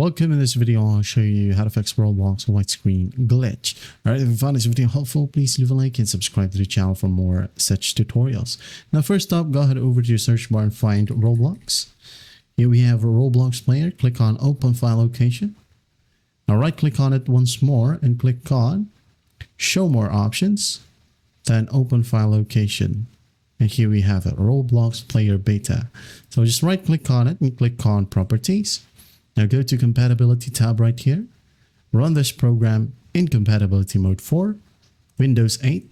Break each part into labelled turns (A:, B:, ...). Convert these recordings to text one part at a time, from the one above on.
A: Welcome. In this video, I'll show you how to fix Roblox white screen glitch. Alright, if you found this video helpful, please leave a like and subscribe to the channel for more such tutorials. Now, first up, go ahead over to your search bar and find Roblox. Here we have a Roblox player. Click on Open File Location. Now, right-click on it once more and click on Show More Options, then Open File Location. And here we have it, Roblox Player Beta. So just right-click on it and click on Properties. Now go to Compatibility tab right here. Run this program in Compatibility Mode 4, Windows 8.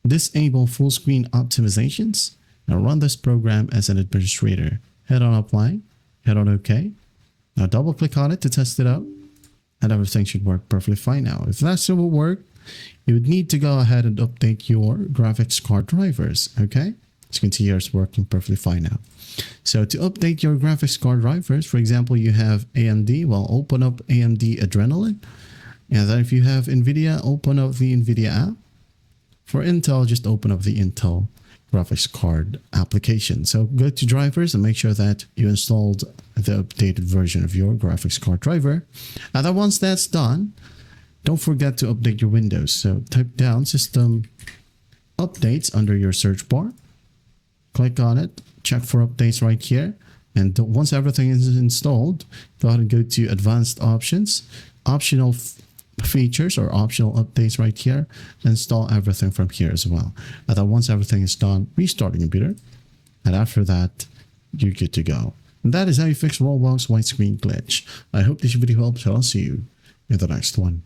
A: Disable full screen optimizations. Now run this program as an administrator. Head on Apply, head on OK. Now double click on it to test it out. And everything should work perfectly fine now. If that still will work, you would need to go ahead and update your graphics card drivers, okay? As you can see here, it's working perfectly fine now. So to update your graphics card drivers, for example, you have AMD, well, open up AMD Adrenaline. And then if you have NVIDIA, open up the NVIDIA app. For Intel, just open up the Intel graphics card application. So go to drivers and make sure that you installed the updated version of your graphics card driver. And then once that's done, don't forget to update your Windows. So type down System Updates under your search bar. Click on it, check for updates right here. And once everything is installed, go ahead and go to Advanced Options, Optional Features or Optional Updates right here. Install everything from here as well. And then once everything is done, restart the computer. And after that, you're good to go. And that is how you fix Roblox white screen glitch. I hope this video helps. I'll see you in the next one.